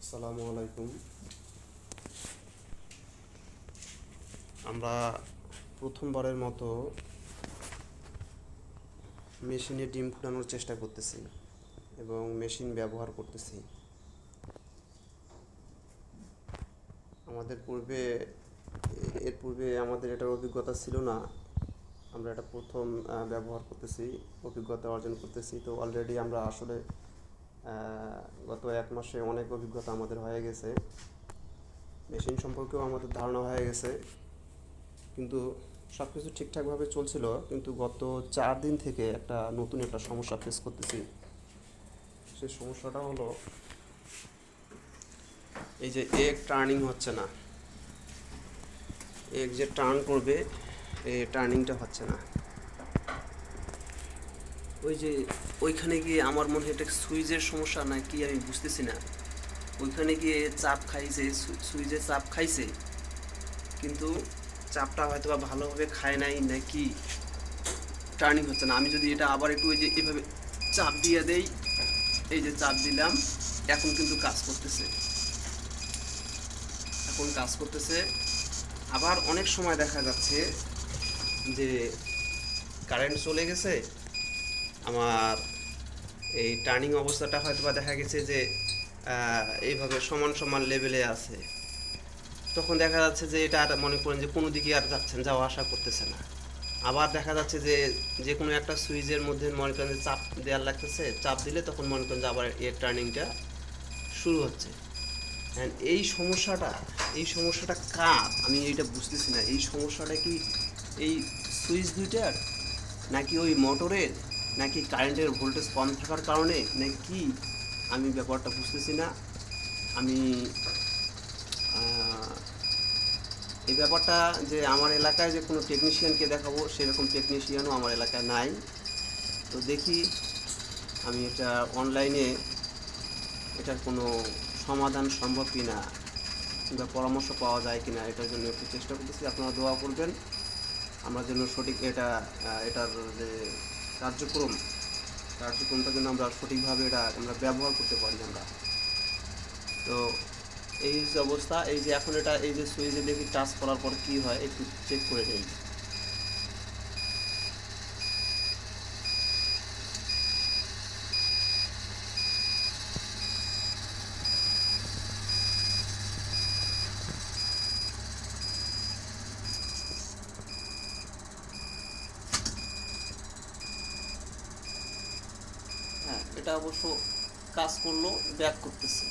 আসসালামু আলাইকুম। আমরা প্রথমবারের মতো মেশিনে ডিম ফুটানোর চেষ্টা করতেছি এবং মেশিন ব্যবহার করতেছি। আমাদের পূর্বে এর পূর্বে আমাদের এটার অভিজ্ঞতা ছিল না। আমরা এটা প্রথম ব্যবহার করতেছি, অভিজ্ঞতা অর্জন করতেছি। তো অলরেডি আমরা আসলে গত 1 মাসে অনেক অভিজ্ঞতা আমাদের হয়ে গেছে, মেশিন সম্পর্কেও আমাদের ধারণা হয়ে গেছে। কিন্তু সব কিছু ঠিকঠাকভাবে চলছিল, কিন্তু গত 4 দিন থেকে নতুন একটা সমস্যা ফেস করতেছি। সেই সমস্যাটা হলো এই যে এগ টার্নিং হচ্ছে না। এগ যে টার্ন করবে, এই টার্নিংটা হচ্ছে না। ওই যে ওইখানে গিয়ে আমার মনে হয় এটা সুইচের সমস্যা না কি আমি বুঝতেছি না। ওইখানে গিয়ে চাপ খাইছে, সুইচে চাপ খাইছে, কিন্তু চাপটা হয়তো বা ভালোভাবে খায় নাই নাকি টার্নিং হচ্ছে না। আমি যদি এটা আবার একটু ওই যে এভাবে চাপ দিয়ে দেই, এই যে চাপ দিলাম, এখন কিন্তু কাজ করতেছে। এখন কাজ করতেছে। আবার অনেক সময় দেখা যাচ্ছে যে কারেন্ট চলে গেছে, আমার এই টার্নিং অবস্থাটা হয়তো বা দেখা গেছে যে এইভাবে সমান সমান লেভেলে আছে। তখন দেখা যাচ্ছে যে এটা আর মনে করেন যে কোনো দিকে আর যাওয়া আসা করতেছে না। আবার দেখা যাচ্ছে যে যে কোনো একটা সুইচের মধ্যে মনে করেন যে চাপ দেওয়ার লাগতেছে, চাপ দিলে তখন মনে করেন যে আবার এর টার্নিংটা শুরু হচ্ছে। অ্যান্ড এই সমস্যাটা কার আমি এইটা বুঝতেছি না। এই সমস্যাটা কি এই সুইচ দুইটার, নাকি ওই মোটরের, নাকি কারেন্টের ভোল্টেজ কম থাকার কারণে, নাকি আমি ব্যাপারটা বুঝতেছি না। আমি এই ব্যাপারটা যে আমার এলাকায় যে কোনো টেকনিশিয়ানকে দেখাবো সেরকম টেকনিশিয়ানও আমার এলাকায় নাই। তো দেখি আমি এটা অনলাইনে এটার কোনো সমাধান সম্ভব কি না, কিংবা পরামর্শ পাওয়া যায় কি না, এটার জন্য একটু চেষ্টা করতেছি। আপনারা দোয়া করবেন আমরা যেন সঠিক এটার যে কার্যক্রমটা যেন আমরা সঠিকভাবে আমরা ব্যবহার করতে পারি আমরা। তো এই যে অবস্থা, এই যে এখন এটা এই যে সুইচে দেখি টাচ করার পর কি হয় একটু চেক করে নিই। হ্যাঁ, এটা অবশ্য কাজ করলো, ব্যাক করতেছে।